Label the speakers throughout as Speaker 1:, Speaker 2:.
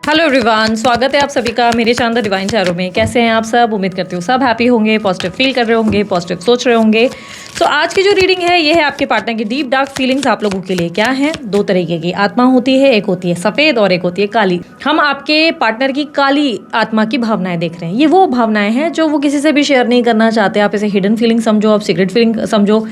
Speaker 1: Hello everyone, स्वागत है आप सभी का मेरे शानदार डिवाइन चैरों में। कैसे हैं आप सब? उम्मीद करती हूँ सब हैप्पी होंगे, पॉजिटिव फील कर रहे होंगे, पॉजिटिव सोच रहे होंगे। सो आज की जो रीडिंग है ये है आपके पार्टनर की डीप डार्क फीलिंग्स आप लोगों के लिए क्या हैं। दो तरीके की आत्मा होती है, एक होती है सफ़ेद और एक होती है काली। हम आपके पार्टनर की काली आत्मा की भावनाएं देख रहे हैं। ये वो भावनाएं हैं जो वो किसी से भी शेयर नहीं करना चाहते। आप इसे हिडन फीलिंग समझो, आप सीक्रेट फीलिंग समझो।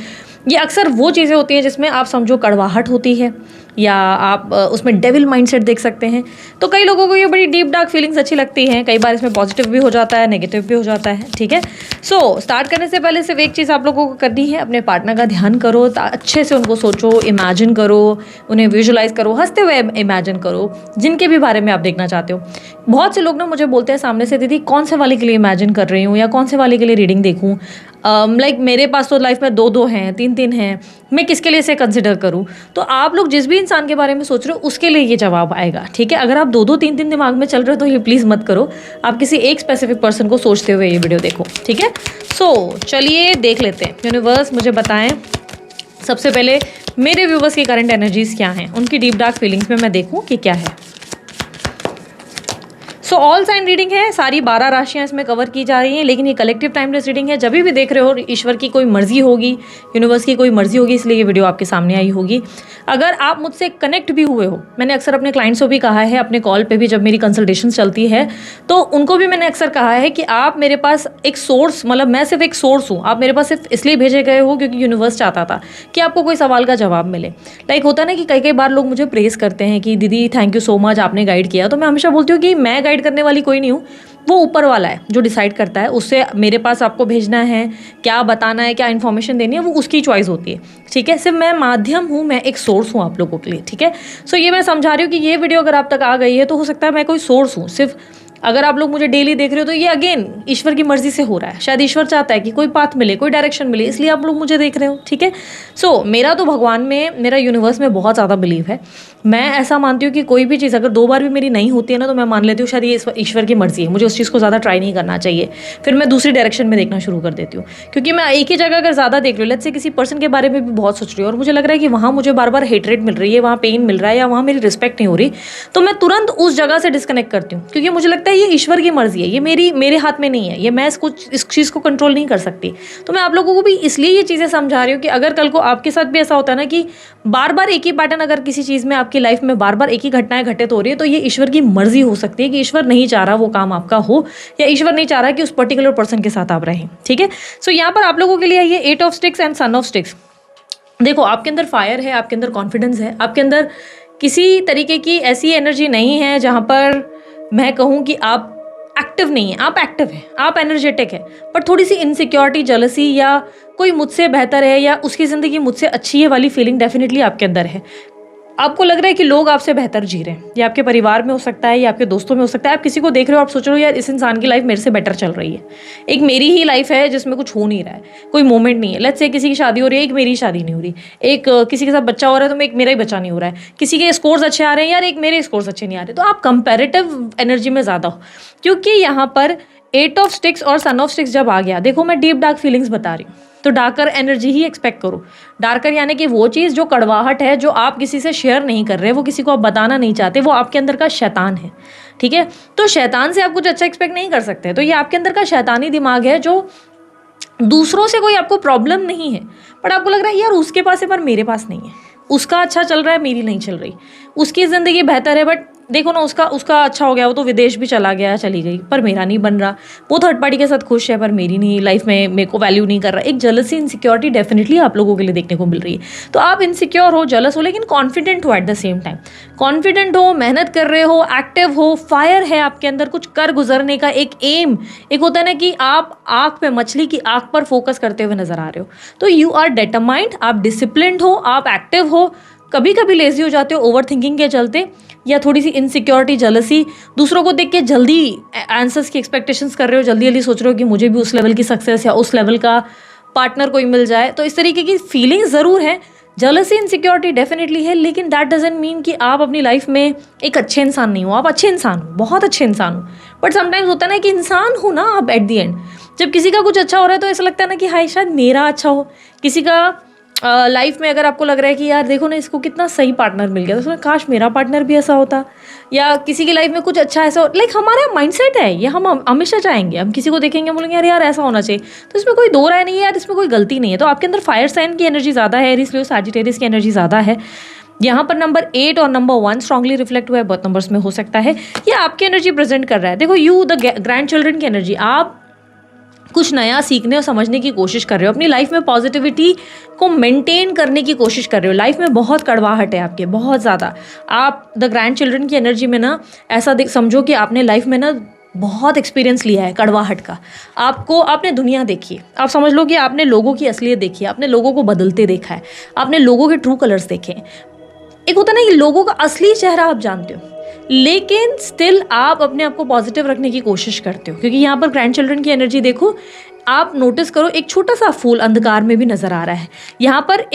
Speaker 1: ये अक्सर वो चीज़ें होती हैं जिसमें आप समझो कड़वाहट होती है या आप उसमें डेविल माइंडसेट देख सकते हैं। तो कई लोगों को ये बड़ी डीप डार्क फीलिंग्स अच्छी लगती हैं। कई बार इसमें पॉजिटिव भी हो जाता है, नेगेटिव भी हो जाता है। ठीक है, सो स्टार्ट करने से पहले सिर्फ एक चीज़ आप लोगों को करनी है, अपने पार्टनर का ध्यान करो, अच्छे से उनको सोचो, इमेजिन करो, उन्हें विजुलाइज करो, हंसते हुए इमेजिन करो जिनके भी बारे में आप देखना चाहते हो। बहुत से लोग ना मुझे बोलते हैं सामने से, दीदी कौन से वाले के लिए इमेजिन कर रही हूँ या कौन से वाले के लिए रीडिंग देखूँ। लाइक मेरे पास तो लाइफ में दो हैं, तीन हैं, मैं किसके लिए इसे कंसिडर करूँ। तो आप लोग जिस भी इंसान के बारे में सोच रहे हो उसके लिए ये जवाब आएगा। ठीक है, अगर आप दो तीन दिमाग में चल रहे हो तो ये प्लीज़ मत करो। आप किसी एक स्पेसिफिक पर्सन को सोचते हुए ये वीडियो देखो। ठीक है, सो चलिए देख लेते हैं। यूनिवर्स मुझे बताएं सबसे पहले मेरे व्यूवर्स की करंट एनर्जीज क्या हैं, उनकी डीप डार्क फीलिंग्स में मैं देखूँ कि क्या है। सो ऑल साइन रीडिंग है, सारी 12 राशियां इसमें कवर की जा रही हैं, लेकिन ये कलेक्टिव टाइमलेस रीडिंग है। जब भी देख रहे हो ईश्वर की कोई मर्जी होगी, यूनिवर्स की कोई मर्जी होगी, इसलिए ये वीडियो आपके सामने आई होगी। अगर आप मुझसे कनेक्ट भी हुए हो, मैंने अक्सर अपने क्लाइंट्स को भी कहा है, अपने कॉल पे भी जब मेरी कंसल्टेशन चलती है तो उनको भी मैंने अक्सर कहा है कि आप मेरे पास एक सोर्स, मतलब मैं सिर्फ एक सोर्स हूँ, आप मेरे पास सिर्फ इसलिए भेजे गए हो क्योंकि यूनिवर्स चाहता था कि आपको कोई सवाल का जवाब मिले। लाइक होता है ना कि कई बार लोग मुझे प्रेस करते हैं कि दीदी थैंक यू सो मच, आपने गाइड किया। तो मैं हमेशा बोलती हूँ कि मैं गाइड करने वाली कोई नहीं हूँ, वो ऊपर वाला है जो डिसाइड करता है। उससे मेरे पास आपको भेजना है, क्या बताना है, क्या इन्फॉर्मेशन देनी है, वो उसकी चॉइस होती है। ठीक है, सिर्फ मैं माध्यम हूँ, मैं एक सोर्स हूँ आप लोगों के लिए। ठीक है, सो ये मैं समझा रही हूँ कि ये वीडियो अगर आप तक आ गई है तो हो सकता है मैं कोई सोर्स हूँ सिर्फ। अगर आप लोग मुझे डेली देख रहे हो तो ये अगेन ईश्वर की मर्जी से हो रहा है। शायद ईश्वर चाहता है कि कोई पाथ मिले, कोई डायरेक्शन मिले, इसलिए आप लोग मुझे देख रहे हो। ठीक है, सो मेरा तो भगवान में, मेरा यूनिवर्स में बहुत ज़्यादा बिलीव है। मैं ऐसा मानती हूँ कि कोई भी चीज़ अगर 2 बार भी मेरी नहीं होती है ना, तो मैं मान लेती हूँ शायद ये ईश्वर की मर्जी है, मुझे उस चीज़ को ज़्यादा ट्राई नहीं करना चाहिए। फिर मैं दूसरी डायरेक्शन में देखना शुरू कर देती हूँ, क्योंकि मैं एक ही जगह अगर ज़्यादा देख रही हूँ, लेट्स से किसी पर्सन के बारे में भी बहुत सोच रही हूँ और मुझे लग रहा है कि वहाँ मुझे बार बार हेटरेट मिल रही है, वहाँ पेन मिल रहा है या वहाँ मेरी रिस्पेक्ट नहीं हो रही, तो मैं तुरंत उस जगह से डिस्कनेक्ट करती हूँ, क्योंकि मुझे लगता है ये ईश्वर की मर्जी है, ये मेरे हाथ में नहीं है, ये मैं इस चीज़ को कंट्रोल नहीं कर सकती। तो मैं आप लोगों को भी इसलिए ये चीज़ें समझा रही हूँ कि अगर कल को आपके साथ भी ऐसा होता है ना कि बार बार एक ही पैटर्न अगर किसी चीज़ में आपकी लाइफ में बार बार एक ही घटनाएं घटित हो रही है, तो ये ईश्वर की मर्जी हो सकती है कि ईश्वर नहीं चाह रहा वो काम आपका हो, या ईश्वर नहीं चाह रहा कि उस पर्टिकुलर पर्सन के साथ आप रहें। ठीक है, सो यहाँ पर आप लोगों के लिए ये 8 of sticks and son of sticks. देखो, आपके अंदर फायर है, आपके अंदर कॉन्फिडेंस है, आपके अंदर किसी तरीके की ऐसी एनर्जी नहीं है जहाँ पर मैं कहूँ कि आप एक्टिव नहीं है। आप एक्टिव है, आप एनर्जेटिक है, पर थोड़ी सी इनसिक्योरिटी, जेलसी या कोई मुझसे बेहतर है या उसकी ज़िंदगी मुझसे अच्छी है वाली फीलिंग डेफिनेटली आपके अंदर है। आपको लग रहा है कि लोग आपसे बेहतर जी रहे हैं, या आपके परिवार में हो सकता है या आपके दोस्तों में हो सकता है। आप किसी को देख रहे हो, आप सोच रहे हो यार इस इंसान की लाइफ मेरे से बेटर चल रही है, एक मेरी ही लाइफ है जिसमें कुछ हो नहीं रहा है, कोई मोमेंट नहीं है। लेट्स से किसी की शादी हो रही है, एक मेरी शादी नहीं हो रही, एक किसी के साथ बच्चा हो रहा है तो एक मेरा ही बच्चा नहीं हो रहा है, किसी के स्कोर्स अच्छे आ रहे हैं यार, एक मेरे स्कोर्स अच्छे नहीं आ रहे। तो आप कंपेरेटिव एनर्जी में ज़्यादा हो, क्योंकि यहाँ पर 8 ऑफ स्टिक्स और सन ऑफ स्टिक्स जब आ गया, देखो मैं डीप डार्क फीलिंग्स बता रही हूँ, तो डार्कर एनर्जी ही एक्सपेक्ट करो। डार्कर यानी कि वो चीज़ जो कड़वाहट है, जो आप किसी से शेयर नहीं कर रहे, वो किसी को आप बताना नहीं चाहते, वो आपके अंदर का शैतान है। ठीक है, तो शैतान से आप कुछ अच्छा एक्सपेक्ट नहीं कर सकते। तो ये आपके अंदर का शैतानी दिमाग है, जो दूसरों से कोई आपको प्रॉब्लम नहीं है, बट आपको लग रहा है यार उसके पास है पर मेरे पास नहीं है, उसका अच्छा चल रहा है मेरी नहीं चल रही, उसकी ज़िंदगी बेहतर है बट देखो ना उसका अच्छा हो गया, वो तो विदेश भी चला गया, चली गई, पर मेरा नहीं बन रहा, वो थर्ड पार्टी के साथ खुश है पर मेरी नहीं लाइफ में, मेरे को वैल्यू नहीं कर रहा। एक जेलसी, इनसिक्योरिटी डेफिनेटली आप लोगों के लिए देखने को मिल रही है। तो आप इनसिक्योर हो, जेलस हो, लेकिन कॉन्फिडेंट हो at the same time. Confident हो, मेहनत कर रहे हो, एक्टिव हो, फायर है आपके अंदर, कुछ कर गुजरने का एक एम। एक होता है ना कि आप आँख पे, मछली की आँख पर फोकस करते हुए नजर आ रहे हो, तो यू आर डिटरमाइंड, आप डिसिप्लिन्ड हो, आप एक्टिव हो। कभी कभी लेजी हो जाते हो ओवर थिंकिंग के चलते, या थोड़ी सी इनसिक्योरिटी, जेलसी, दूसरों को देख के जल्दी आंसर्स की एक्सपेक्टेशंस कर रहे हो, जल्दी जल्दी सोच रहे हो कि मुझे भी उस लेवल की सक्सेस या उस लेवल का पार्टनर कोई मिल जाए। तो इस तरीके की फीलिंग्स ज़रूर है, जेलसी, इनसिक्योरिटी डेफिनेटली है, लेकिन दैट डजंट मीन कि आप अपनी लाइफ में एक अच्छे इंसान नहीं हो। आप अच्छे इंसान हो, बहुत अच्छे इंसान हो, बट समटाइम्स होता है ना कि इंसान हो ना आप, एट दी एंड जब किसी का कुछ अच्छा हो रहा है तो ऐसा लगता है ना कि हाय शायद मेरा अच्छा हो, किसी का लाइफ में अगर आपको लग रहा है कि यार देखो ना इसको कितना सही पार्टनर मिल गया, तो उसमें काश मेरा पार्टनर भी ऐसा होता, या किसी की लाइफ में कुछ अच्छा ऐसा लाइक हमारा माइंडसेट है ये, हम हमेशा चाहेंगे, हम किसी को देखेंगे बोलेंगे यार यार ऐसा होना चाहिए, तो इसमें कोई दो राय नहीं है यार, इसमें कोई गलती नहीं है। तो आपके अंदर फायर साइन की एनर्जी ज़्यादा है, एरीज लियो सैजिटेरियस की एनर्जी ज़्यादा है। यहाँ पर नंबर 8 और नंबर 1 स्ट्रांगली रिफ्लेक्ट हुआ है बर्थ नंबर्स में, हो सकता है ये आपकी एनर्जी प्रेजेंट कर रहा है। देखो यू द ग्रैंड चिल्ड्रन की एनर्जी, आप कुछ नया सीखने और समझने की कोशिश कर रहे हो, अपनी लाइफ में पॉजिटिविटी को मेंटेन करने की कोशिश कर रहे हो। लाइफ में बहुत कड़वाहट है आपके, बहुत ज़्यादा। आप द ग्रैंड चिल्ड्रन की एनर्जी में ना ऐसा समझो कि आपने लाइफ में ना बहुत एक्सपीरियंस लिया है कड़वाहट का। आपने दुनिया देखी है, आप समझ लो कि आपने लोगों की असलियत देखी है, आपने लोगों को बदलते देखा है, आपने लोगों के ट्रू कलर्स देखे हैं। एक होता ना कि लोगों का असली चेहरा आप जानते हो, लेकिन स्टिल आप अपने आप को पॉजिटिव रखने की कोशिश करते हो, क्योंकि यहाँ पर ग्रैंड चिल्ड्रन की एनर्जी देखो, आप नोटिस करो एक छोटा सा फूल अंधकार में भी नजर आ रहा है। यहाँ पर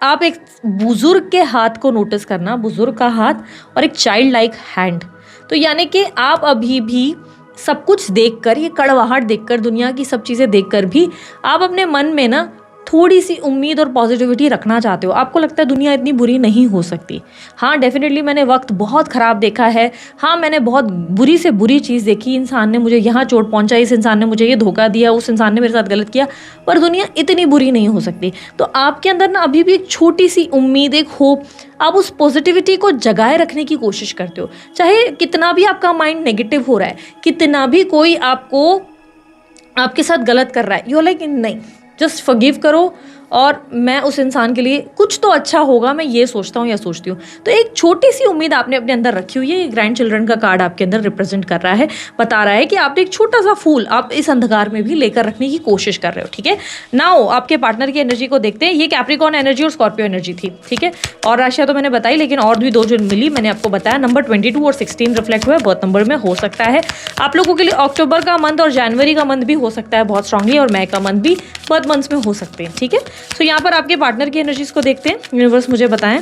Speaker 1: आप एक बुजुर्ग के हाथ को नोटिस करना, बुजुर्ग का हाथ और एक चाइल्ड लाइक हैंड। तो यानी कि आप अभी भी सब कुछ देखकर, ये कड़वाहट देखकर, दुनिया की सब चीज़ें देखकर भी आप अपने मन में ना थोड़ी सी उम्मीद और पॉजिटिविटी रखना चाहते हो। आपको लगता है दुनिया इतनी बुरी नहीं हो सकती। हाँ डेफिनेटली मैंने वक्त बहुत ख़राब देखा है, हाँ मैंने बहुत बुरी से बुरी चीज़ देखी, इंसान ने मुझे यहाँ चोट पहुँचाई, इस इंसान ने मुझे ये धोखा दिया, उस इंसान ने मेरे साथ गलत किया, पर दुनिया इतनी बुरी नहीं हो सकती। तो आपके अंदर ना अभी भी एक छोटी सी उम्मीद, एक होप, आप उस पॉजिटिविटी को जगाए रखने की कोशिश करते हो। चाहे कितना भी आपका माइंड नेगेटिव हो रहा है, कितना भी कोई आपके साथ गलत कर रहा है, यू लाइक नहीं, जस्ट फॉरगिव करो और मैं उस इंसान के लिए कुछ तो अच्छा होगा, मैं ये सोचता हूँ या सोचती हूँ। तो एक छोटी सी उम्मीद आपने अपने अंदर रखी हुई है। ये ग्रैंड चिल्ड्रन का कार्ड आपके अंदर रिप्रेजेंट कर रहा है, बता रहा है कि आपने एक छोटा सा फूल आप इस अंधकार में भी लेकर रखने की कोशिश कर रहे हो। ठीक है, नाउ आपके पार्टनर की एनर्जी को देखते हैं। ये कैप्रिकॉर्न एनर्जी और स्कॉर्पियो एनर्जी थी। ठीक है, और राशियाँ तो मैंने बताई, लेकिन और भी दो जो मिली मैंने आपको बताया। नंबर 22 और 16 रिफ्लेक्ट हुआ है बर्थ नंबर में। हो सकता है आप लोगों के लिए अक्टूबर का मंथ और जनवरी का मंथ भी हो सकता है बहुत स्ट्रांगली, और मई का मंथ भी बर्थ मंथ्स में हो सकते हैं। ठीक है, सो यहाँ पर आपके पार्टनर की एनर्जीज को देखते हैं। यूनिवर्स मुझे बताएं,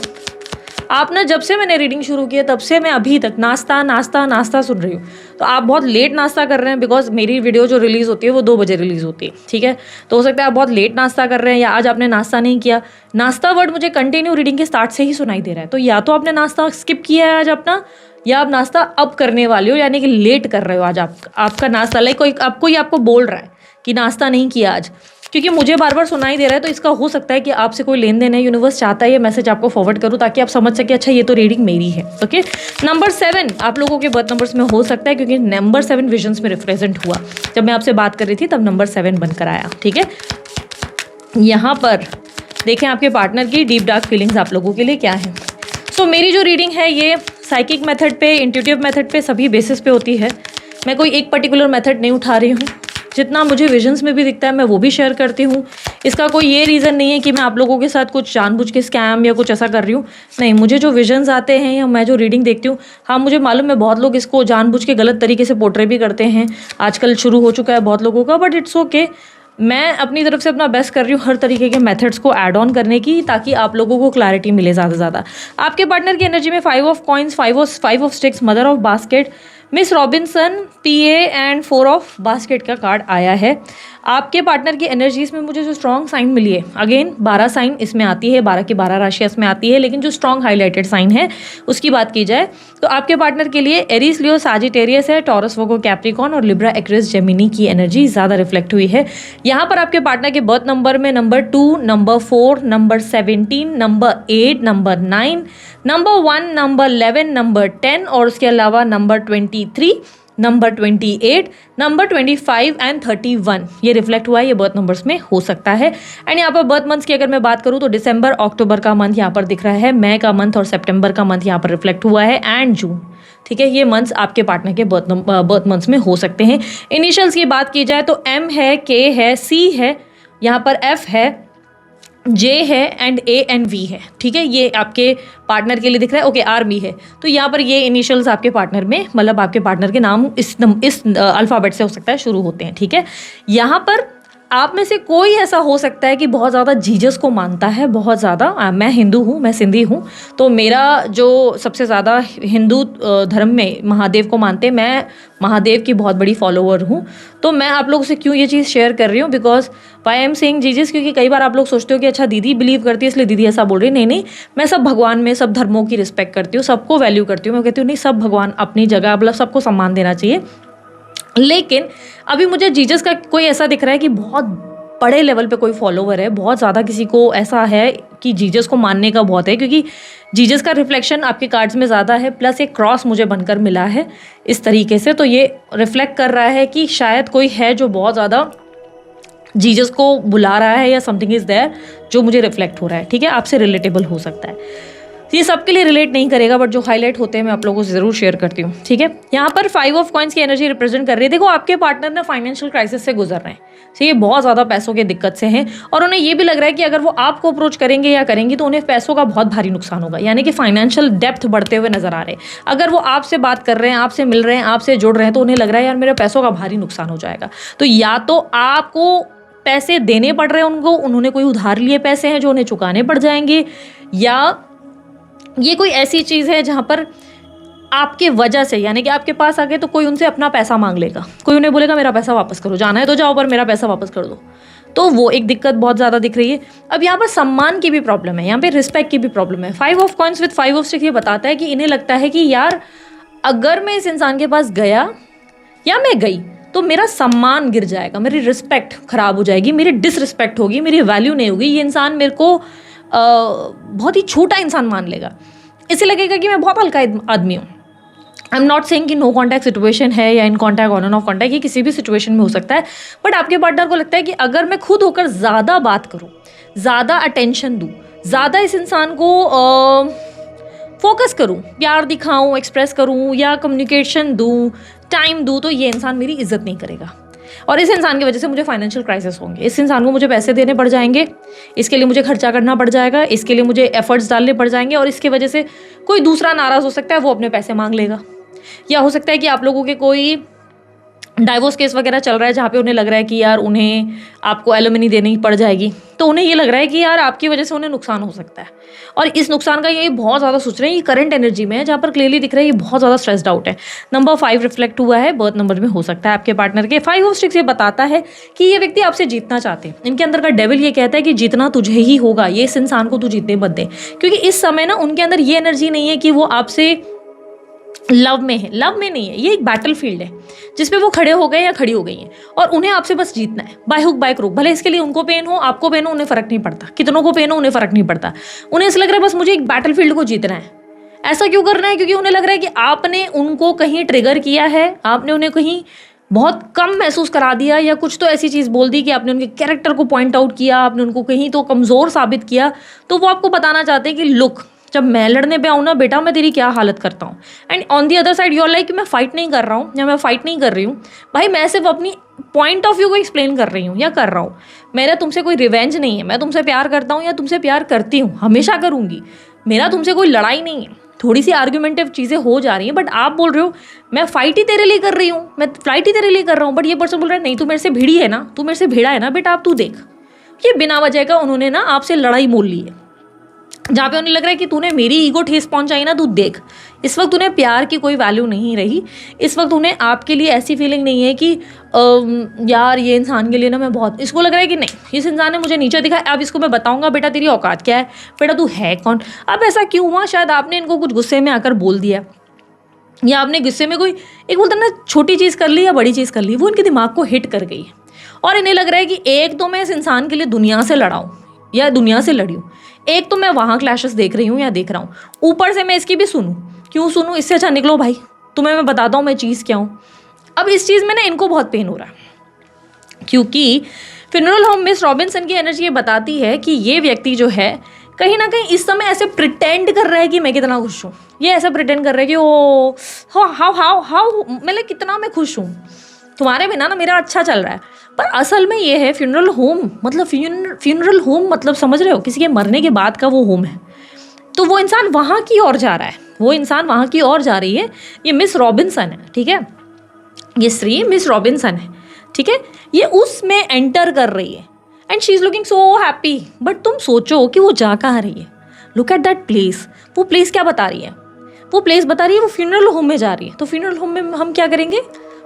Speaker 1: आप ना जब से मैंने रीडिंग शुरू की है तब से मैं अभी तक नाश्ता नाश्ता नाश्ता सुन रही हूँ। तो आप बहुत लेट नाश्ता कर रहे हैं, बिकॉज मेरी वीडियो जो रिलीज़ होती है वो 2 बजे रिलीज़ होती है। ठीक है, तो हो सकता है आप बहुत लेट नाश्ता कर रहे हैं, या आज आपने नाश्ता नहीं किया। नाश्ता वर्ड मुझे कंटिन्यू रीडिंग के स्टार्ट से ही सुनाई दे रहा है। तो या तो आपने नाश्ता स्किप किया है आज अपना, या आप नाश्ता अब करने वाले हो, यानी कि लेट कर रहे हो आज आपका नाश्ता। लाइक कोई आपको बोल रहा है कि नाश्ता नहीं किया आज, क्योंकि मुझे बार बार सुनाई दे रहा है। तो इसका हो सकता है कि आपसे कोई लेन देन है, यूनिवर्स चाहता है ये मैसेज आपको फॉरवर्ड करूं ताकि आप समझ सके अच्छा ये तो रीडिंग मेरी है। ओके, नंबर 7 आप लोगों के बर्थ नंबर्स में हो सकता है, क्योंकि नंबर 7 विजन्स में रिप्रेजेंट हुआ। जब मैं आपसे बात कर रही थी तब नंबर 7 बनकर आया। ठीक है, यहाँ पर देखें आपके पार्टनर की डीप डार्क फीलिंग्स आप लोगों के लिए क्या है। सो मेरी जो रीडिंग है ये साइकिक मेथड पे, इंट्यूटिव मेथड पे, सभी बेसिस पे होती है। मैं कोई एक पर्टिकुलर मेथड नहीं उठा रही हूँ, जितना मुझे विजन्स में भी दिखता है मैं वो भी शेयर करती हूँ। इसका कोई ये रीज़न नहीं है कि मैं आप लोगों के साथ कुछ जानबूझ के स्कैम या कुछ ऐसा कर रही हूँ, नहीं। मुझे जो विजन्स आते हैं या मैं जो रीडिंग देखती हूँ, हाँ मुझे मालूम है बहुत लोग इसको जानबूझ के गलत तरीके से पोर्ट्रे भी करते हैं, आजकल शुरू हो चुका है बहुत लोगों का, बट इट्स ओके। मैं अपनी तरफ से अपना बेस्ट कर रही हूँ हर तरीके के मेथड्स को ऐड ऑन करने की, ताकि आप लोगों को क्लैरिटी मिले ज़्यादा से ज़्यादा। आपके पार्टनर की एनर्जी में 5 of coins, 5 of sticks, mother of basket, miss Robinson, PA and 4 of basket का कार्ड आया है। आपके पार्टनर की एनर्जीज में मुझे जो स्ट्रॉन्ग साइन मिली है, अगेन 12 साइन इसमें आती है, 12 की 12 राशियाँ इसमें आती है, लेकिन जो स्ट्रॉन्ग हाईलाइटेड साइन है उसकी बात की जाए तो आपके पार्टनर के लिए एरीज लियो सैजिटेरियस है, टॉरस वर्गो कैप्रिकॉर्न और लिब्रा एक्वेरियस जेमिनी की एनर्जी ज़्यादा रिफ्लेक्ट हुई है। यहाँ पर आपके पार्टनर के बर्थ नंबर में number 2, number 4, number 17, number 8, number 9, number 1, number 11, number 10 और उसके अलावा नंबर 23, नंबर 28, नंबर 25 एंड 31 ये रिफ्लेक्ट हुआ है, ये बर्थ नंबर्स में हो सकता है। एंड यहाँ पर बर्थ मंथ्स की अगर मैं बात करूँ तो दिसंबर, अक्टूबर का मंथ यहाँ पर दिख रहा है, मई का मंथ और सितंबर का मंथ यहाँ पर रिफ्लेक्ट हुआ है, एंड जून। ठीक है, ये मंथ्स आपके पार्टनर के बर्थ मंथ्स में हो सकते हैं। इनिशियल्स की बात की जाए तो M है, K है, C है, यहाँ पर F है, J है एंड A एंड V है। ठीक है, ये आपके पार्टनर के लिए दिख रहा है। ओके, R भी है। तो यहाँ पर ये इनिशियल्स आपके पार्टनर में, मतलब आपके पार्टनर के नाम इस अल्फ़ाबेट से हो सकता है शुरू होते हैं। ठीक है, यहाँ पर आप में से कोई ऐसा हो सकता है कि बहुत ज़्यादा जीसस को मानता है, बहुत ज़्यादा। मैं हिंदू हूँ, मैं सिंधी हूँ, तो मेरा जो सबसे ज़्यादा हिंदू धर्म में महादेव को मानते हैं, मैं महादेव की बहुत बड़ी फॉलोअर हूँ। तो मैं आप लोगों से क्यों ये चीज़ शेयर कर रही हूँ, because why I am saying Jesus, क्योंकि कई बार आप लोग सोचते हो कि अच्छा दीदी बिलीव करती है इसलिए दीदी ऐसा बोल रही है। नहीं, मैं सब भगवान में सब धर्मों की रिस्पेक्ट करती हूँ, सबको वैल्यू करती हूँ। मैं कहती हूँ नहीं, सब भगवान अपनी जगह, मतलब सबको सम्मान देना चाहिए। लेकिन अभी मुझे जीसस का कोई ऐसा दिख रहा है कि बहुत बड़े लेवल पे कोई फॉलोवर है, बहुत ज़्यादा किसी को ऐसा है कि जीसस को मानने का बहुत है, क्योंकि जीसस का रिफ्लेक्शन आपके कार्ड्स में ज़्यादा है, प्लस एक क्रॉस मुझे बनकर मिला है इस तरीके से। तो ये रिफ्लेक्ट कर रहा है कि शायद कोई है जो बहुत ज़्यादा जीसस को बुला रहा है, या समथिंग इज़ देयर जो मुझे रिफ्लेक्ट हो रहा है। ठीक है, आपसे रिलेटेबल हो सकता है। ये सबके लिए रिलेट नहीं करेगा, बट जो हाईलाइट होते हैं मैं आप लोगों से ज़रूर शेयर करती हूँ। ठीक है, यहाँ पर 5 ऑफ कॉइंस की एनर्जी रिप्रेजेंट कर रही है। देखो, आपके पार्टनर ना फाइनेंशियल क्राइसिस से गुजर रहे हैं, ठीक है, बहुत ज़्यादा पैसों की दिक्कत से हैं, और उन्हें ये भी लग रहा है कि अगर वो आपको अप्रोच करेंगे या करेंगी तो उन्हें पैसों का बहुत भारी नुकसान होगा, यानी कि फाइनेंशियल डेप्थ बढ़ते हुए नजर आ रहे हैं। अगर वो आपसे बात कर रहे हैं, आपसे मिल रहे हैं, आपसे जुड़ रहे हैं, तो उन्हें लग रहा है यार मेरे पैसों का भारी नुकसान हो जाएगा। तो या तो आपको पैसे देने पड़ रहे हैं उनको, उन्होंने कोई उधार लिए पैसे हैं जो उन्हें चुकाने पड़ जाएंगे, या ये कोई ऐसी चीज़ है जहाँ पर आपके वजह से, यानी कि आपके पास आ गए तो कोई उनसे अपना पैसा मांग लेगा, कोई उन्हें बोलेगा मेरा पैसा वापस करो, जाना है तो जाओ पर मेरा पैसा वापस कर दो। तो वो एक दिक्कत बहुत ज़्यादा दिख रही है। अब यहाँ पर सम्मान की भी प्रॉब्लम है, यहाँ पे रिस्पेक्ट की भी प्रॉब्लम है। 5 of coins with 5 of sticks ये बताता है कि इन्हें लगता है कि यार अगर मैं इस इंसान के पास गया या मैं गई तो मेरा सम्मान गिर जाएगा, मेरी रिस्पेक्ट खराब हो जाएगी, मेरी डिसरिस्पेक्ट होगी, मेरी वैल्यू नहीं होगी, ये इंसान मेरे को बहुत ही छोटा इंसान मान लेगा, इसे लगेगा कि मैं बहुत हल्का आदमी हूँ। आई एम नॉट सेइंग कि नो कॉन्टैक्ट सिचुएशन है या in contact on end of contact, ये किसी भी सिचुएशन में हो सकता है, बट आपके पार्टनर को लगता है कि अगर मैं खुद होकर ज़्यादा बात करूँ, ज़्यादा अटेंशन दूँ, ज़्यादा इस इंसान को फोकस करूँ, प्यार दिखाऊँ, एक्सप्रेस करूँ या कम्युनिकेशन दूँ, टाइम दूँ, तो ये इंसान मेरी इज्जत नहीं करेगा, और इस इंसान की वजह से मुझे फाइनेंशियल क्राइसिस होंगे। इस इंसान को मुझे पैसे देने पड़ जाएंगे, इसके लिए मुझे खर्चा करना पड़ जाएगा, इसके लिए मुझे एफर्ट्स डालने पड़ जाएंगे, और इसकी वजह से कोई दूसरा नाराज़ हो सकता है, वो अपने पैसे मांग लेगा। या हो सकता है कि आप लोगों के कोई डाइवोर्स केस वगैरह चल रहा है जहाँ पे उन्हें लग रहा है कि यार उन्हें आपको एलिमनी देनी पड़ जाएगी, तो उन्हें ये लग रहा है कि यार आपकी वजह से उन्हें नुकसान हो सकता है, और इस नुकसान का ये बहुत ज़्यादा सोच रहे हैं। ये करंट एनर्जी में है, जहाँ पर क्लियरली दिख रहा है ये बहुत ज़्यादा स्ट्रेस्ड आउट है। नंबर 5 रिफ्लेक्ट हुआ है, बर्थ नंबर में हो सकता है आपके पार्टनर के। 5 ऑफ स्टिक्स ये बताता है कि ये व्यक्ति आपसे जीतना चाहते हैं। इनके अंदर का डेविल ये कहता है कि जीतना तुझे ही होगा, ये इस इंसान को तू जीतने मत दे, क्योंकि इस समय ना उनके अंदर ये एनर्जी नहीं है कि वो आपसे लव में है, लव में नहीं है, ये एक बैटल फील्ड है जिसपे वो खड़े हो गए या खड़ी हो गई हैं, और उन्हें आपसे बस जीतना है, बाय हुक बाय क्रूक। भले इसके लिए उनको पेन हो, आपको पेन हो, उन्हें फर्क नहीं पड़ता, कितनों को पेन हो उन्हें फर्क नहीं पड़ता। उन्हें ऐसा लग रहा है बस मुझे एक बैटल फील्ड को जीतना है। ऐसा क्यों करना है? क्योंकि उन्हें लग रहा है कि आपने उनको कहीं ट्रिगर किया है, आपने उन्हें कहीं बहुत कम महसूस करा दिया, या कुछ तो ऐसी चीज़ बोल दी कि आपने उनके कैरेक्टर को पॉइंट आउट किया, आपने उनको कहीं तो कमज़ोर साबित किया। तो वो आपको बताना चाहते हैं कि लुक, जब मैं लड़ने पे आऊँ ना बेटा, मैं तेरी क्या हालत करता हूँ। And on the other side you are like कि मैं फाइट नहीं कर रहा हूँ या मैं फाइट नहीं कर रही हूँ भाई, मैं सिर्फ अपनी पॉइंट ऑफ व्यू को एक्सप्लेन कर रही हूँ या कर रहा हूँ। मेरा तुमसे कोई रिवेंज नहीं है, मैं तुमसे प्यार करता हूँ या तुमसे प्यार करती हूँ, हमेशा करूँगी। मेरा तुमसे कोई लड़ाई नहीं है, थोड़ी सी आर्ग्यूमेंटिव चीज़ें हो जा रही हैं, बट आप बोल रहे हो मैं फाइट ही तेरे लिए कर रही हूँ, मैं फ्लाइट ही तेरे लिए कर रहा हूँ, बट ये पर्सन बोल रहा है नहीं, तू मेरे से भिड़ी है ना, तू मेरे से भिड़ा है ना बेटा, अब तू देख। ये बिना वजह का उन्होंने ना आपसे लड़ाई मोल ली है, जहाँ पे उन्हें लग रहा है कि तूने मेरी ईगो ठेस पहुंचाई ना, तू देख। इस वक्त उन्हें प्यार की कोई वैल्यू नहीं रही, इस वक्त उन्हें आपके लिए ऐसी फीलिंग नहीं है कि यार ये इंसान के लिए ना मैं बहुत, इसको लग रहा है कि नहीं इस इंसान ने मुझे नीचे दिखाया, अब इसको मैं बताऊंगा बेटा तेरी औकात क्या है, बेटा तू है कौन। अब ऐसा क्यों हुआ? शायद आपने इनको कुछ गुस्से में आकर बोल दिया, या आपने गुस्से में कोई एक बोलता ना छोटी चीज़ कर ली या बड़ी चीज़ कर ली, वो इनके दिमाग को हिट कर गई है, और इन्हें लग रहा है कि एक तो मैं इस इंसान के लिए दुनिया से लड़ाऊँ या दुनिया से लड़ी हूँ, एक तो मैं वहाँ क्लैशेस देख रही हूँ या देख रहा हूँ, ऊपर से मैं इसकी भी सुनूँ। क्यों सुनूँ? इससे अच्छा निकलो भाई, तुम्हें मैं बताता हूँ मैं चीज़ क्या हूँ। अब इस चीज़ में ना इनको बहुत पेन हो रहा है, क्योंकि फ्यूनरल होम मिस रॉबिन्सन की एनर्जी ये बताती है कि ये व्यक्ति जो है कहीं ना कहीं इस समय ऐसे प्रिटेंड कर रहा है कि मैं कितना खुश हूँ। ये ऐसा प्रिटेंड कर रहा है कि ओ हाउ मतलब कितना मैं खुश हूँ, तुम्हारे बिना ना मेरा अच्छा चल रहा है। पर असल में ये है फ्यूनरल होम मतलब फ्यूनरल होम मतलब समझ रहे हो, किसी के मरने के बाद का वो होम है। तो वो इंसान वहाँ की ओर जा रहा है, वो इंसान वहाँ की ओर जा रही है। ये मिस रॉबिन्सन है, ठीक है, ये स्त्री मिस रॉबिन्सन है। ठीक है, ये उसमें एंटर कर रही है and she is looking so happy. But तुम सोचो कि वो जा कहाँ रही है, लुक एट दैट प्लेस। वो प्लेस क्या बता रही है, वो प्लेस बता रही है वो फ्यूनरल होम में जा रही है। तो फ्यूनरल होम में हम क्या करेंगे,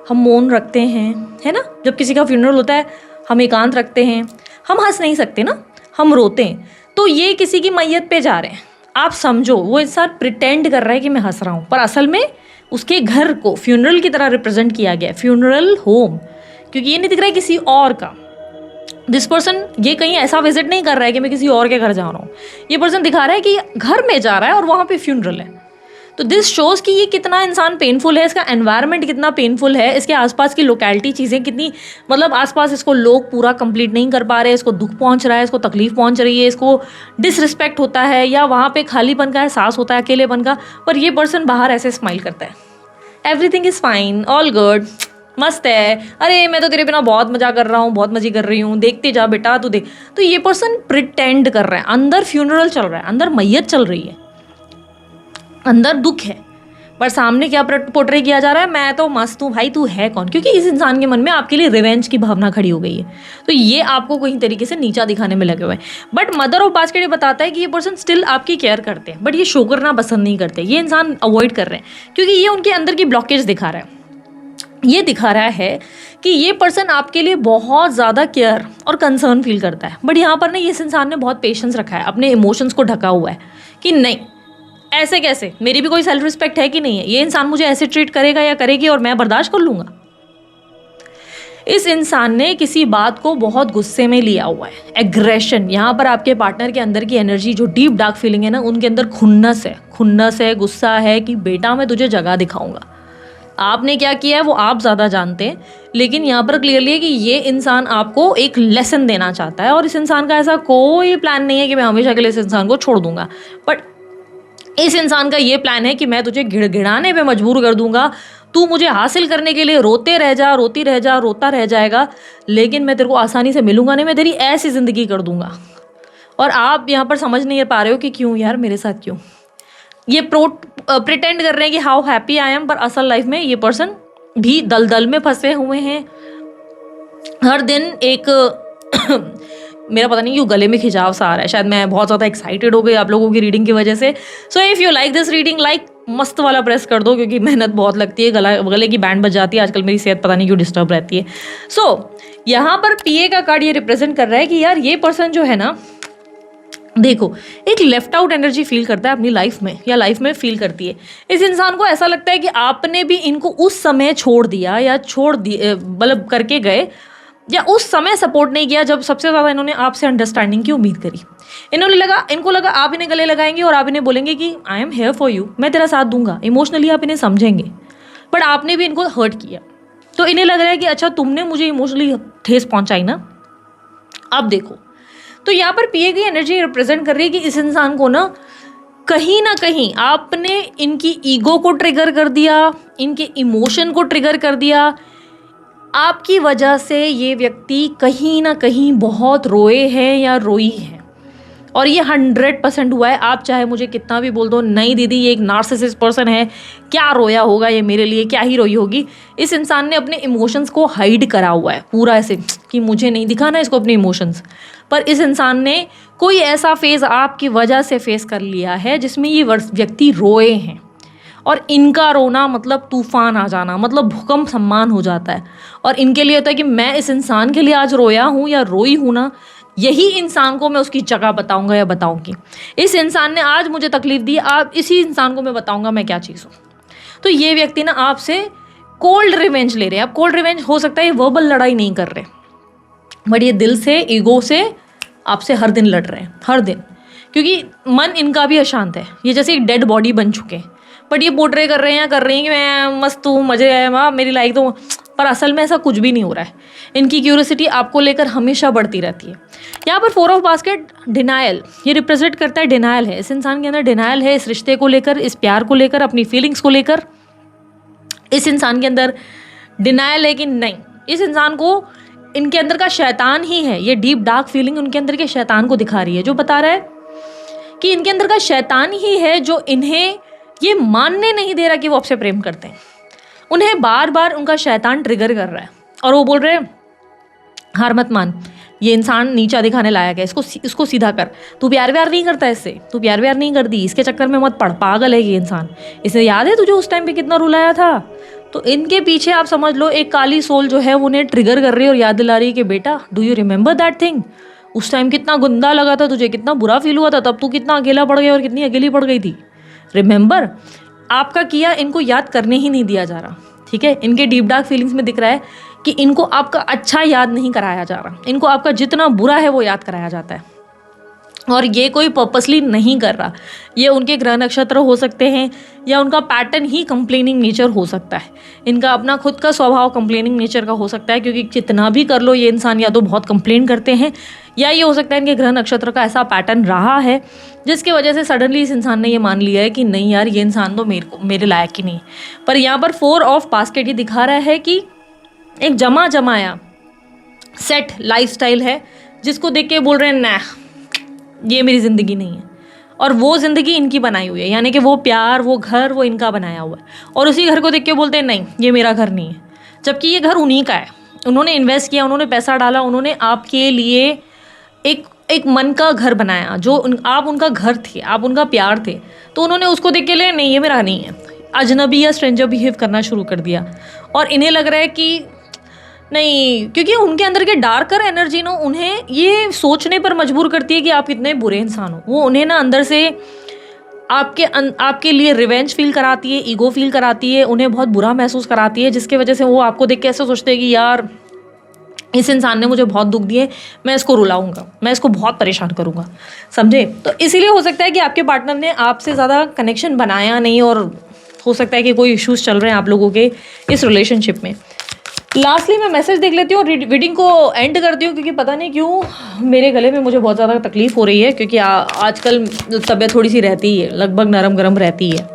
Speaker 1: हम मौन रखते हैं, है ना, जब किसी का फ्यूनरल होता है हम एकांत रखते हैं, हम हंस नहीं सकते ना, हम रोते हैं। तो ये किसी की मैयत पे जा रहे हैं, आप समझो वो इंसान प्रिटेंड कर रहा है कि मैं हंस रहा हूँ, पर असल में उसके घर को फ्यूनरल की तरह रिप्रेजेंट किया गया है, फ्यूनरल होम, क्योंकि ये नहीं दिख रहा है किसी और का। दिस पर्सन ये कहीं ऐसा विजिट नहीं कर रहा है कि मैं किसी और के घर जा रहा हूँ, ये पर्सन दिखा रहा है कि घर में जा रहा है और वहाँ पे फ्यूनरल है। तो दिस शोज़ कि ये कितना इंसान पेनफुल है, इसका एनवायरनमेंट कितना पेनफुल है, इसके आसपास की लोकेलिटी चीज़ें कितनी, मतलब आसपास इसको लोग पूरा कंप्लीट नहीं कर पा रहे, इसको दुख पहुंच रहा है, इसको तकलीफ पहुंच रही है, इसको डिसरिस्पेक्ट होता है, या वहाँ पे खालीपन का एहसास होता है, अकेलेपन का। पर ये पर्सन बाहर ऐसे स्माइल करता है, everything is fine, all good, मस्त है, अरे मैं तो तेरे बिना बहुत मजा कर रहा हूँ, बहुत मजे कर रही हूँ, देखते जा बेटा तू देख। तो ये पर्सन प्रिटेंड कर रहा है, अंदर फ्यूनरल चल रहा है, अंदर मैयत चल रही है, अंदर दुख है, पर सामने क्या पोर्ट्रे किया जा रहा है, मैं तो मस्त हूँ भाई, तू है कौन। क्योंकि इस इंसान के मन में आपके लिए रिवेंज की भावना खड़ी हो गई है, तो ये आपको कहीं तरीके से नीचा दिखाने में लगे हुए हैं। बट मदर ऑफ बास्केट ये बताता है कि ये पर्सन स्टिल आपकी केयर करते हैं, बट ये शो करना पसंद नहीं करते, ये इंसान अवॉइड कर रहे हैं, क्योंकि ये उनके अंदर की ब्लॉकेज दिखा रहा है। ये दिखा रहा है कि ये पर्सन आपके लिए बहुत ज़्यादा केयर और कंसर्न फील करता है, बट यहाँ पर ना इस इंसान ने बहुत पेशेंस रखा है, अपने इमोशंस को ढका हुआ है कि नहीं ऐसे कैसे, मेरी भी कोई सेल्फ रिस्पेक्ट है कि नहीं है, ये इंसान मुझे ऐसे ट्रीट करेगा या करेगी और मैं बर्दाश्त कर लूँगा। इस इंसान ने किसी बात को बहुत गुस्से में लिया हुआ है, एग्रेशन। यहाँ पर आपके पार्टनर के अंदर की एनर्जी जो डीप डार्क फीलिंग है ना, उनके अंदर खुन्नस है, गुस्सा है कि बेटा मैं तुझे जगह दिखाऊंगा। आपने क्या किया है वो आप ज़्यादा जानते हैं, लेकिन यहाँ पर क्लियरली है कि ये इंसान आपको एक लेसन देना चाहता है, और इस इंसान का ऐसा कोई प्लान नहीं है कि मैं हमेशा के लिए इस इंसान को छोड़ दूंगा। बट इस इंसान का ये प्लान है कि मैं तुझे गिड़गिड़ाने पे मजबूर कर दूंगा, तू मुझे हासिल करने के लिए रोती रह जा, रोता रह जाएगा, लेकिन मैं तेरे को आसानी से मिलूंगा नहीं, मैं तेरी ऐसी ज़िंदगी कर दूंगा। और आप यहाँ पर समझ नहीं पा रहे हो कि क्यों यार, मेरे साथ क्यों। ये प्रिटेंड कर रहे हैं कि हाउ हैप्पी आई एम, पर असल लाइफ में ये पर्सन भी दलदल में फंसे हुए हैं। हर दिन एक मेरा पता नहीं क्यों गले में खिंचाव सा आ रहा है, शायद मैं बहुत ज़्यादा एक्साइटेड हो गई आप लोगों की रीडिंग की वजह से। So if you like this reading, like मस्त वाला प्रेस कर दो, क्योंकि मेहनत बहुत लगती है, गले की बैंड बज जाती है, आजकल मेरी सेहत पता नहीं क्यों डिस्टर्ब रहती है। सो यहाँ पर पीए का कार्ड ये रिप्रेजेंट कर रहा है कि यार ये पर्सन जो है ना, देखो एक लेफ्ट आउट एनर्जी फील करता है अपनी लाइफ में, या लाइफ में फील करती है। इस इंसान को ऐसा लगता है कि आपने भी इनको उस समय छोड़ दिया, या छोड़ दिए मतलब करके गए, या उस समय सपोर्ट नहीं किया जब सबसे ज़्यादा इन्होंने आपसे अंडरस्टैंडिंग की उम्मीद करी। इनको लगा आप इन्हें गले लगाएंगे और आप इन्हें बोलेंगे कि I am here for you, मैं तेरा साथ दूंगा, इमोशनली आप इन्हें समझेंगे, बट आपने भी इनको हर्ट किया। तो इन्हें लग रहा है कि अच्छा तुमने मुझे इमोशनली ठेस पहुंचाई ना, अब देखो। तो यहाँ पर पीए की एनर्जी रिप्रेजेंट कर रही है कि इस इंसान को ना कहीं आपने इनकी ईगो को ट्रिगर कर दिया, इनके इमोशन को ट्रिगर कर दिया। आपकी वजह से ये व्यक्ति कहीं ना कहीं बहुत रोए हैं या रोई है, और ये 100% हुआ है। आप चाहे मुझे कितना भी बोल दो, नहीं दीदी ये एक नार्सिसिस्ट पर्सन है, क्या रोया होगा ये मेरे लिए, क्या ही रोई होगी। इस इंसान ने अपने इमोशंस को हाइड करा हुआ है पूरा, ऐसे कि मुझे नहीं दिखाना इसको अपने इमोशंस। पर इस इंसान ने कोई ऐसा फेज़ आपकी वजह से फेस कर लिया है जिसमें ये व्यक्ति रोए हैं, और इनका रोना मतलब तूफान आ जाना, मतलब भूकंप सम्मान हो जाता है। और इनके लिए होता है कि मैं इस इंसान के लिए आज रोया हूँ या रोई हूँ ना, यही इंसान को मैं उसकी जगह बताऊंगा या बताऊंगी। इस इंसान ने आज मुझे तकलीफ दी, आप इसी इंसान को मैं बताऊंगा मैं क्या चीज़ हूँ। तो ये व्यक्ति ना आपसे कोल्ड रिवेंज ले रहे हैं। अब कोल्ड रिवेंज हो सकता है ये वर्बल लड़ाई नहीं कर रहे, बट ये दिल से, ईगो से आपसे हर दिन लड़ रहे हैं, हर दिन, क्योंकि मन इनका भी अशांत है। ये जैसे एक डेड बॉडी बन चुके हैं, बट ये पोर्ट्रे कर रहे हैं कि मैं मस्त हूँ, मज़े है माँ मेरी लाइक तो, पर असल में ऐसा कुछ भी नहीं हो रहा है। इनकी क्यूरियोसिटी आपको लेकर हमेशा बढ़ती रहती है। यहाँ पर 4 ऑफ बास्केट डिनायल, ये रिप्रेजेंट करता है डिनायल है। इस इंसान के अंदर डिनायल है, इस रिश्ते को लेकर, इस प्यार को लेकर, अपनी फीलिंग्स को लेकर। इस इंसान के अंदर डिनायल है कि नहीं, इस इंसान को इनके अंदर का शैतान ही है। ये डीप डार्क फीलिंग उनके अंदर के शैतान को दिखा रही है, जो बता रहा है कि इनके अंदर का शैतान ही है जो इन्हें ये मानने नहीं दे रहा कि वो आपसे प्रेम करते हैं। उन्हें बार बार उनका शैतान ट्रिगर कर रहा है, और वो बोल रहे हैं हार मत मान, ये इंसान नीचा दिखाने लायक है, इसको सीधा कर, तू प्यार व्यार नहीं करता इससे, तू प्यार व्यार नहीं करती, इसके चक्कर में मत पड़, पागल है ये इंसान, इसे याद है तुझे उस टाइम पे कितना रुलाया था। तो इनके पीछे आप समझ लो एक काली सोल जो है वो उन्हें ट्रिगर कर रही है और याद दिला रही है कि बेटा do you remember that thing, उस टाइम कितना गंदा लगा था तुझे, कितना बुरा फील हुआ था, तब तू कितना अकेला पड़ गया और कितनी अकेली पड़ गई थी, रिमेंबर। आपका किया इनको याद करने ही नहीं दिया जा रहा, ठीक है। इनके डीप डार्क फीलिंग्स में दिख रहा है कि इनको आपका अच्छा याद नहीं कराया जा रहा, इनको आपका जितना बुरा है वो याद कराया जाता है। और ये कोई पर्पसली नहीं कर रहा, ये उनके ग्रह नक्षत्र हो सकते हैं या उनका पैटर्न ही कंप्लेनिंग नेचर हो सकता है, इनका अपना खुद का स्वभाव कंप्लेनिंग नेचर का हो सकता है, क्योंकि जितना भी कर लो ये इंसान या तो बहुत कंप्लेन करते हैं या ये हो सकता है इनके ग्रह नक्षत्र का ऐसा पैटर्न रहा है जिसकी वजह से सडनली इस इंसान ने ये मान लिया है कि नहीं यार ये इंसान तो मेरे लायक ही नहीं। पर यहाँ पर 4 ऑफ बास्केट ये दिखा रहा है कि एक जमाया सेट लाइफस्टाइल है जिसको देख के बोल रहे हैं ना ये मेरी ज़िंदगी नहीं है, और वो ज़िंदगी इनकी बनाई हुई है, यानी कि वो प्यार वो घर वो इनका बनाया हुआ है, और उसी घर को देख के बोलते हैं नहीं ये मेरा घर नहीं है, जबकि ये घर उन्हीं का है, उन्होंने इन्वेस्ट किया, उन्होंने पैसा डाला, उन्होंने आपके लिए एक मन का घर बनाया, जो आप उनका घर थे, आप उनका प्यार थे, तो उन्होंने उसको देख के ले नहीं ये मेरा नहीं है, अजनबी या स्ट्रेंजर बिहेव करना शुरू कर दिया। और इन्हें लग रहा है कि नहीं, क्योंकि उनके अंदर के डार्कर एनर्जी ना उन्हें ये सोचने पर मजबूर करती है कि आप कितने बुरे इंसान हो, वो उन्हें ना अंदर से आपके लिए रिवेंज फील कराती है, ईगो फील कराती है, उन्हें बहुत बुरा महसूस कराती है, जिसकी वजह से वो आपको देख के ऐसे सोचते हैं कि यार इस इंसान ने मुझे बहुत दुख दिए, मैं इसको रुलाऊंगा, मैं इसको बहुत परेशान करूंगा, समझे। तो इसीलिए हो सकता है कि आपके पार्टनर ने आपसे ज़्यादा कनेक्शन बनाया नहीं, और हो सकता है कि कोई इश्यूज़ चल रहे हैं आप लोगों के इस रिलेशनशिप में। लास्टली मैं मैसेज देख लेती हूँ और रीडिंग को एंड करती हूँ, क्योंकि पता नहीं क्यों मेरे गले में मुझे बहुत ज़्यादा तकलीफ़ हो रही है, क्योंकि आजकल तबीयत थोड़ी सी रहती ही है, लगभग नरम गरम रहती है,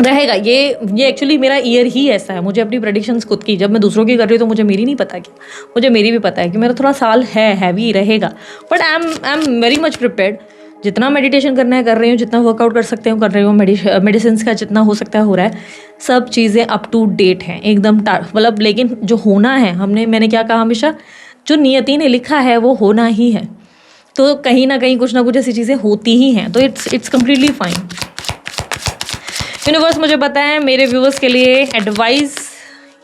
Speaker 1: रहेगा ये एक्चुअली मेरा ईयर ही ऐसा है, मुझे अपनी प्रेडिक्शंस खुद की, जब मैं दूसरों की कर रही हूँ तो मुझे मेरी नहीं पता, क्या मुझे मेरी भी पता है कि मेरा थोड़ा साल है हैवी रहेगा, but I am very much prepared. जितना मेडिटेशन करना है कर रही हूँ, जितना वर्कआउट कर सकते हो कर रही हूँ, मेडिसिन का जितना हो सकता है हो रहा है, सब चीज़ें अप टू डेट हैं एकदम, मतलब लेकिन जो होना है मैंने क्या कहा हमेशा, जो नियति ने लिखा है वो होना ही है, तो कहीं ना कहीं कुछ ना कुछ ऐसी चीज़ें होती ही हैं, तो इट्स कम्प्लीटली फाइन। यूनिवर्स मुझे बताएं मेरे व्यूवर्स के लिए एडवाइस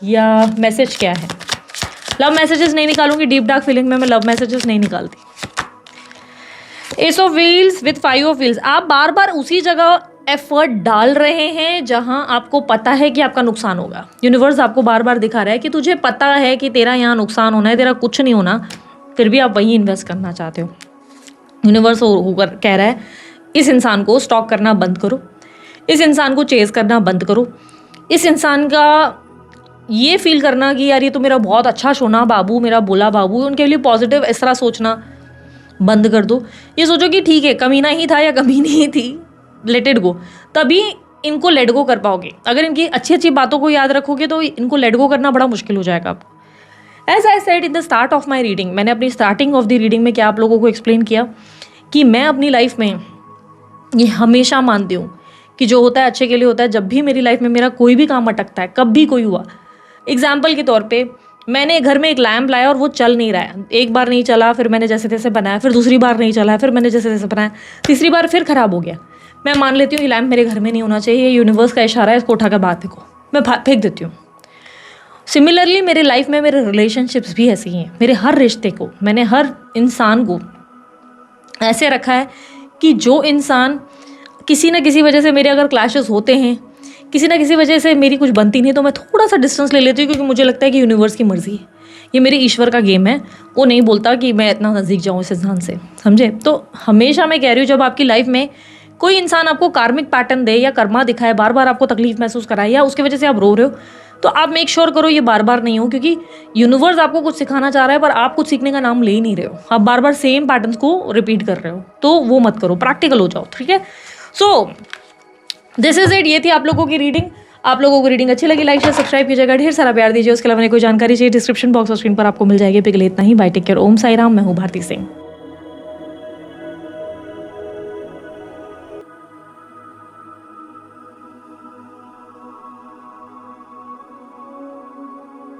Speaker 1: या मैसेज क्या है। लव मैसेजेस नहीं निकालूंगी, डीप डार्क फीलिंग में मैं लव मैसेजेस नहीं निकालती। S of wheels with 5 of wheels, आप बार बार उसी जगह एफर्ट डाल रहे हैं जहां आपको पता है कि आपका नुकसान होगा। यूनिवर्स आपको बार बार दिखा रहा है कि तुझे पता है कि तेरा यहाँ नुकसान होना है, तेरा कुछ नहीं होना, फिर भी आप वहीं इन्वेस्ट करना चाहते हो। यूनिवर्स कह रहा है इस इंसान को स्टॉक करना बंद करो, इस इंसान को चेज करना बंद करो, इस इंसान का ये फील करना कि यार ये तो मेरा बहुत अच्छा सोना बाबू, मेरा बोला बाबू, उनके लिए पॉजिटिव इस तरह सोचना बंद कर दो। ये सोचो कि ठीक है कमीना ही था या कमी नहीं थी, लेट इट गो, तभी इनको लेट गो कर पाओगे। अगर इनकी अच्छी अच्छी बातों को याद रखोगे तो इनको लेट गो करना बड़ा मुश्किल हो जाएगा आपको। As I said in the start of my reading, मैंने अपनी स्टार्टिंग ऑफ द रीडिंग में क्या आप लोगों को एक्सप्लेन किया कि मैं अपनी लाइफ में ये हमेशा मानती हूँ कि जो होता है अच्छे के लिए होता है। जब भी मेरी लाइफ में मेरा कोई भी काम अटकता है, कभी कोई हुआ, एग्जाम्पल के तौर पे मैंने घर में एक लैम्प लाया और वो चल नहीं रहा है, एक बार नहीं चला, फिर मैंने जैसे तैसे बनाया, फिर दूसरी बार नहीं चला, फिर मैंने जैसे तैसे बनाया, तीसरी बार फिर ख़राब हो गया। मैं मान लेती हूँ ये लैम्प मेरे घर में नहीं होना चाहिए, ये यूनिवर्स का इशारा है, इसको उठा कर बाहर फेंको, मैं फेंक देती हूँ। सिमिलरली मेरे लाइफ में मेरे रिलेशनशिप्स भी ऐसे ही हैं। मेरे हर रिश्ते को, मैंने हर इंसान को ऐसे रखा है कि जो इंसान किसी न किसी वजह से मेरे अगर क्लैशेस होते हैं, किसी न किसी वजह से मेरी कुछ बनती नहीं, तो मैं थोड़ा सा डिस्टेंस ले लेती हूँ, क्योंकि मुझे लगता है कि यूनिवर्स की मर्जी है, ये मेरे ईश्वर का गेम है, वो नहीं बोलता कि मैं इतना नज़दीक जाऊँ इस इंसान से, समझे। तो हमेशा मैं कह रही हूँ जब आपकी लाइफ में कोई इंसान आपको कार्मिक पैटर्न दे या कर्मा दिखाए, बार बार आपको तकलीफ महसूस कराए या उसकी वजह से आप रो रहे हो, तो आप मेक श्योर करो ये बार बार नहीं हो, क्योंकि यूनिवर्स आपको कुछ सिखाना चाह रहा है पर आप कुछ सीखने का नाम ले ही नहीं रहे हो, आप बार बार सेम पैटर्न्स को रिपीट कर रहे हो, तो वो मत करो, प्रैक्टिकल हो जाओ, ठीक है। सो दिस इज इट, ये थी आप लोगों की रीडिंग। आप लोगों को रीडिंग अच्छी लगी लाइक शेयर सब्सक्राइब कीजिएगा, ढेर सारा प्यार दीजिए। उसके अलावा कोई जानकारी चाहिए डिस्क्रिप्शन बॉक्स और स्क्रीन पर आपको मिल जाएगी। पिघले इतना ही, बाय, टेक केयर, ओम साई राम। मैं हूँ भारती सिंह।